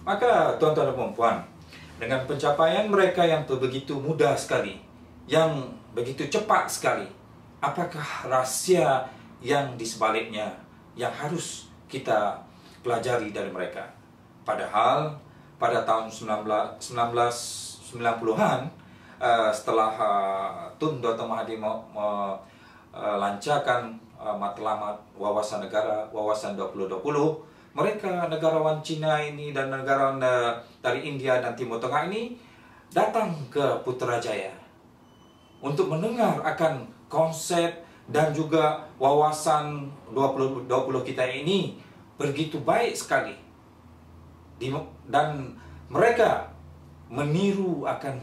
Maka tuan-tuan dan puan, dengan pencapaian mereka yang begitu mudah sekali, yang begitu cepat sekali, apakah rahasia yang di sebaliknya yang harus kita pelajari dari mereka? Padahal pada tahun 1990-an, setelah Tun Dr. Mahathir melancarkan matlamat wawasan negara, wawasan 2020, mereka negarawan Cina ini dan negarawan dari India dan Timur Tengah ini datang ke Putrajaya untuk mendengar akan konsep dan juga wawasan 2020 kita ini begitu baik sekali. Dan mereka meniru akan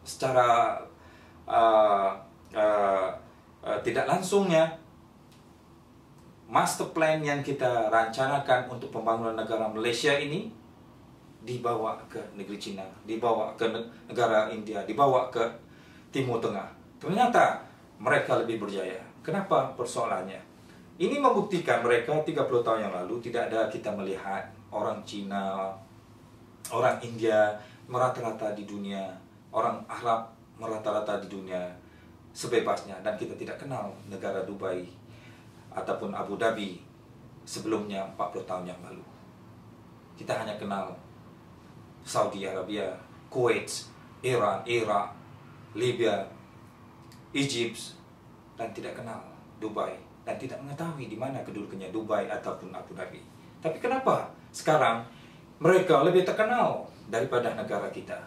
secara tidak langsungnya master plan yang kita rencanakan untuk pembangunan negara Malaysia ini dibawa ke negeri Cina, dibawa ke negara India, dibawa ke Timur Tengah. Ternyata mereka lebih berjaya. Kenapa persoalannya? Ini membuktikan mereka 30 tahun yang lalu tidak ada kita melihat orang Cina, orang India merata-rata di dunia, orang Arab merata-rata di dunia sebebasnya, dan kita tidak kenal negara Dubai ataupun Abu Dhabi sebelumnya 40 tahun yang lalu. Kita hanya kenal Saudi Arabia, Kuwait, Iran, Iraq, Libya, Egypt, dan tidak kenal Dubai, dan tidak mengetahui di mana kedudukannya Dubai ataupun Abu Dhabi. Tapi kenapa sekarang mereka lebih terkenal daripada negara kita?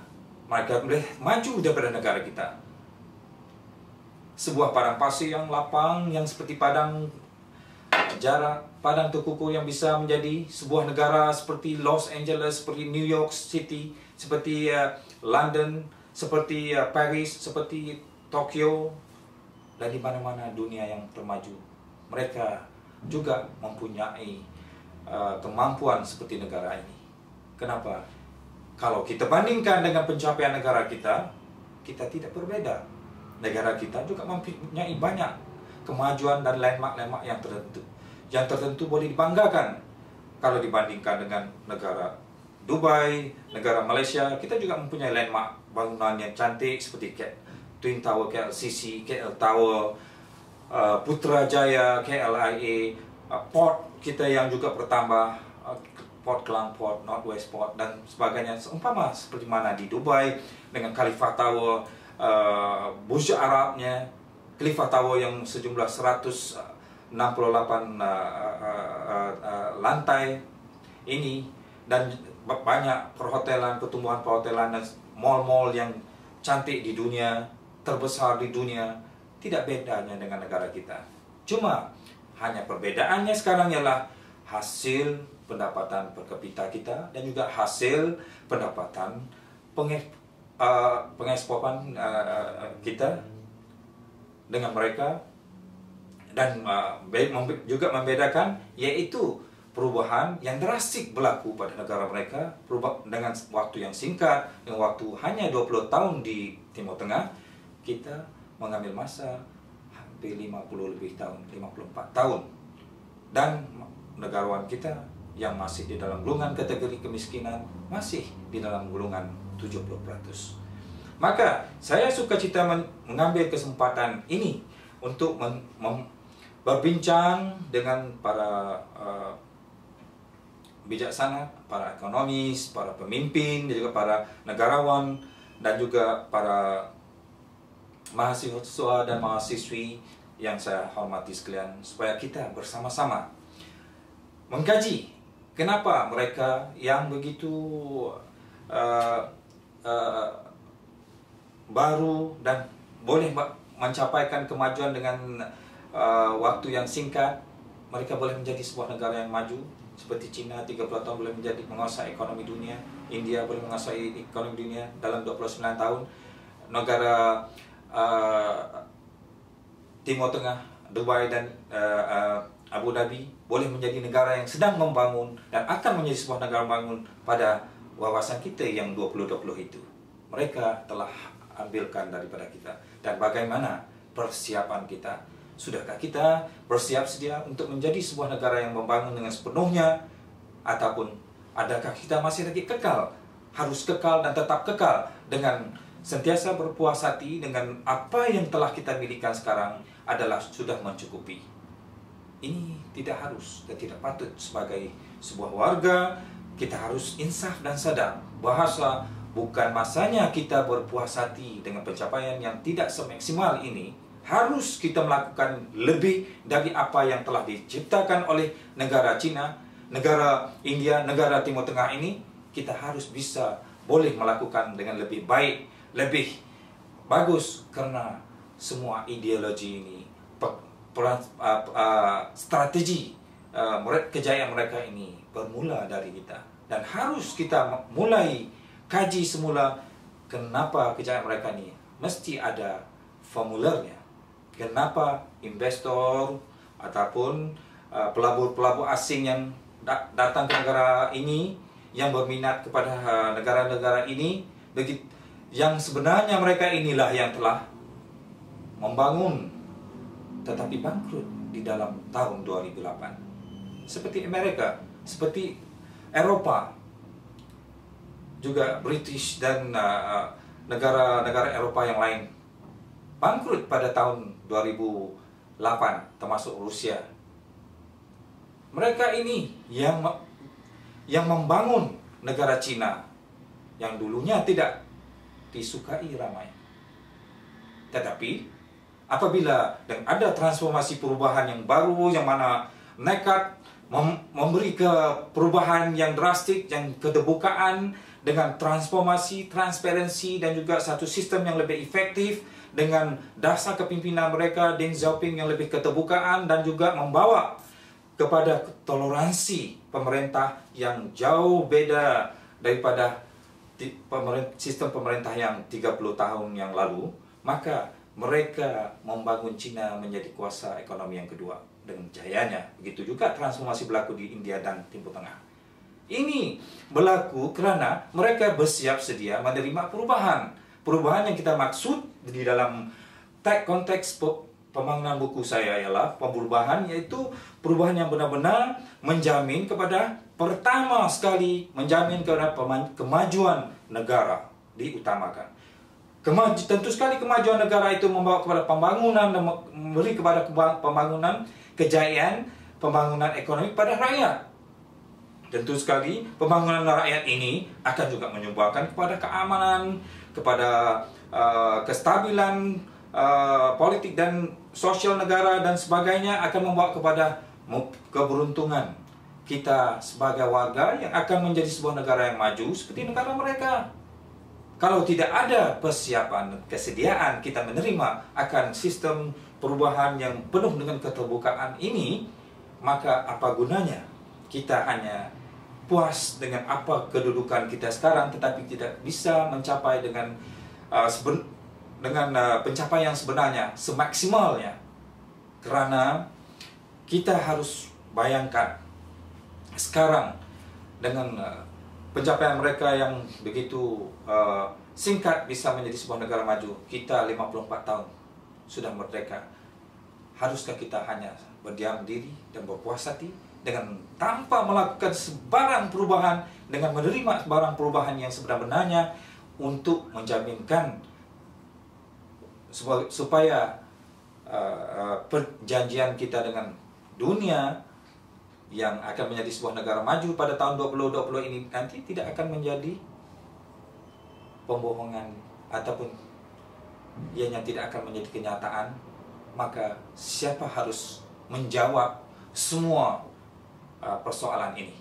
Mereka boleh maju daripada negara kita. Sebuah padang pasir yang lapang, yang seperti padang Tukuku, yang bisa menjadi sebuah negara seperti Los Angeles, seperti New York City, seperti London, seperti Paris, seperti Tokyo, dan di mana-mana dunia yang termaju. Mereka juga mempunyai kemampuan seperti negara ini. Kenapa? Kalau kita bandingkan dengan pencapaian negara kita, kita tidak berbeda. Negara kita juga mempunyai banyak kemajuan dan landmark-landmark yang tertentu. Yang tertentu boleh dibanggakan. Kalau dibandingkan dengan negara Dubai, negara Malaysia, kita juga mempunyai landmark bangunan yang cantik seperti Twin Tower KLCC, KL Tower, Putrajaya, KLIA, port kita yang juga bertambah, Port Klang Port, North West Port, dan sebagainya. Seumpama seperti mana di Dubai dengan Khalifa Tower, Burj Arabnya, Khalifa Tower yang sejumlah 168 lantai ini, dan banyak perhotelan, pertumbuhan perhotelan dan mall-mall yang cantik di dunia, terbesar di dunia. Tidak bedanya dengan negara kita. Cuma hanya perbedaannya sekarang ialah hasil pendapatan per kapita kita dan juga hasil pendapatan pengeksporan kita dengan mereka. Dan juga membedakan yaitu perubahan yang drastik berlaku pada negara mereka dengan waktu yang singkat, dengan waktu hanya 20 tahun di Timur Tengah. Kita mengambil masa hampir 50 lebih tahun, 54 tahun. Dan negarawan kita yang masih di dalam golongan kategori kemiskinan masih di dalam golongan 70%. Maka saya suka cita mengambil kesempatan ini untuk berbincang dengan para bijaksana, para ekonomis, para pemimpin, dan juga para negarawan, dan juga para mahasiswa dan mahasiswi yang saya hormati sekalian, supaya kita bersama-sama mengkaji kenapa mereka yang begitu baru dan boleh mencapaikan kemajuan dengan waktu yang singkat, mereka boleh menjadi sebuah negara yang maju. Seperti Cina 30 tahun boleh menguasai ekonomi dunia, India boleh menguasai ekonomi dunia dalam 29 tahun, negara Timur Tengah, Dubai dan Abu Dhabi boleh menjadi negara yang sedang membangun dan akan menjadi sebuah negara membangun pada wawasan kita yang 2020 itu. Mereka telah ambilkan daripada kita. Dan bagaimana persiapan kita? Sudahkah kita bersiap sedia untuk menjadi sebuah negara yang membangun dengan sepenuhnya, ataupun Adakah kita masih lagi kekal? Harus kekal dan tetap kekal dengan sentiasa berpuas hati dengan apa yang telah kita miliki sekarang adalah sudah mencukupi. Ini tidak harus dan tidak patut. Sebagai sebuah warga, kita harus insaf dan sadar bahwa bukan masanya kita berpuas hati dengan pencapaian yang tidak semaksimal ini. Harus kita melakukan lebih dari apa yang telah diciptakan oleh negara Cina, negara India, negara Timur Tengah ini. Kita harus bisa boleh melakukan dengan lebih baik, lebih bagus, karena semua ideologi ini, strategi kejayaan mereka ini bermula dari kita. Dan harus kita mulai kaji semula kenapa kejayaan mereka ini mesti ada formulernya. Kenapa investor ataupun pelabur-pelabur asing yang datang ke negara ini, yang berminat kepada negara-negara ini, yang sebenarnya mereka inilah yang telah membangun tetapi bangkrut di dalam tahun 2008. Seperti Amerika, seperti Eropa, juga British dan negara-negara Eropa yang lain bangkrut pada tahun 2008, termasuk Rusia. Mereka ini yang membangun negara Cina yang dulunya tidak disukai ramai. Tetapi apabila ada transformasi perubahan yang baru, yang mana nekat memberi ke perubahan yang drastik, yang keterbukaan dengan transformasi, transparansi, dan juga satu sistem yang lebih efektif dengan dasar kepimpinan mereka, Deng Xiaoping, yang lebih keterbukaan dan juga membawa kepada toleransi pemerintah yang jauh beda daripada sistem pemerintah yang 30 tahun yang lalu, maka mereka membangun Cina menjadi kuasa ekonomi yang kedua dengan jayanya. Begitu juga transformasi berlaku di India dan Timur Tengah. Ini berlaku karena mereka bersiap sedia menerima perubahan. Perubahan yang kita maksud di dalam konteks pembangunan buku saya ialah perubahan, yaitu perubahan yang benar-benar menjamin kepada, pertama sekali, menjamin kepada kemajuan negara diutamakan. Tentu sekali kemajuan negara itu membawa kepada pembangunan dan memberi kepada pembangunan kejayaan, pembangunan ekonomi pada rakyat. Tentu sekali pembangunan rakyat ini akan juga menyumbangkan kepada keamanan, kepada kestabilan politik dan sosial negara dan sebagainya, akan membawa kepada keberuntungan kita sebagai warga yang akan menjadi sebuah negara yang maju seperti negara mereka. Kalau tidak ada persiapan, kesediaan kita menerima akan sistem perubahan yang penuh dengan keterbukaan ini, maka apa gunanya kita hanya puas dengan apa kedudukan kita sekarang, tetapi tidak bisa mencapai dengan pencapaian sebenarnya, semaksimalnya. Karena kita harus bayangkan sekarang dengan pencapaian mereka yang begitu singkat bisa menjadi sebuah negara maju. Kita 54 tahun sudah merdeka. Haruskah kita hanya berdiam diri dan berpuas hati dengan tanpa melakukan sebarang perubahan, dengan menerima sebarang perubahan yang sebenarnya untuk menjaminkan supaya perjanjian kita dengan dunia yang akan menjadi sebuah negara maju pada tahun 2020 ini nanti tidak akan menjadi pembohongan ataupun ianya tidak akan menjadi kenyataan, maka siapa harus menjawab semua persoalan ini?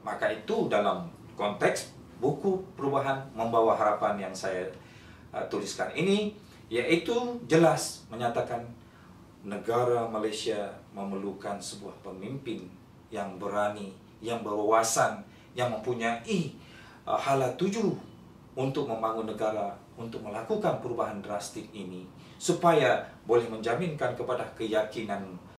Maka itu dalam konteks buku Perubahan Membawa Harapan yang saya tuliskan ini, yaitu jelas menyatakan negara Malaysia memerlukan sebuah pemimpin yang berani, yang berwawasan, yang mempunyai hala tuju untuk membangun negara, untuk melakukan perubahan drastik ini, supaya boleh menjaminkan kepada keyakinan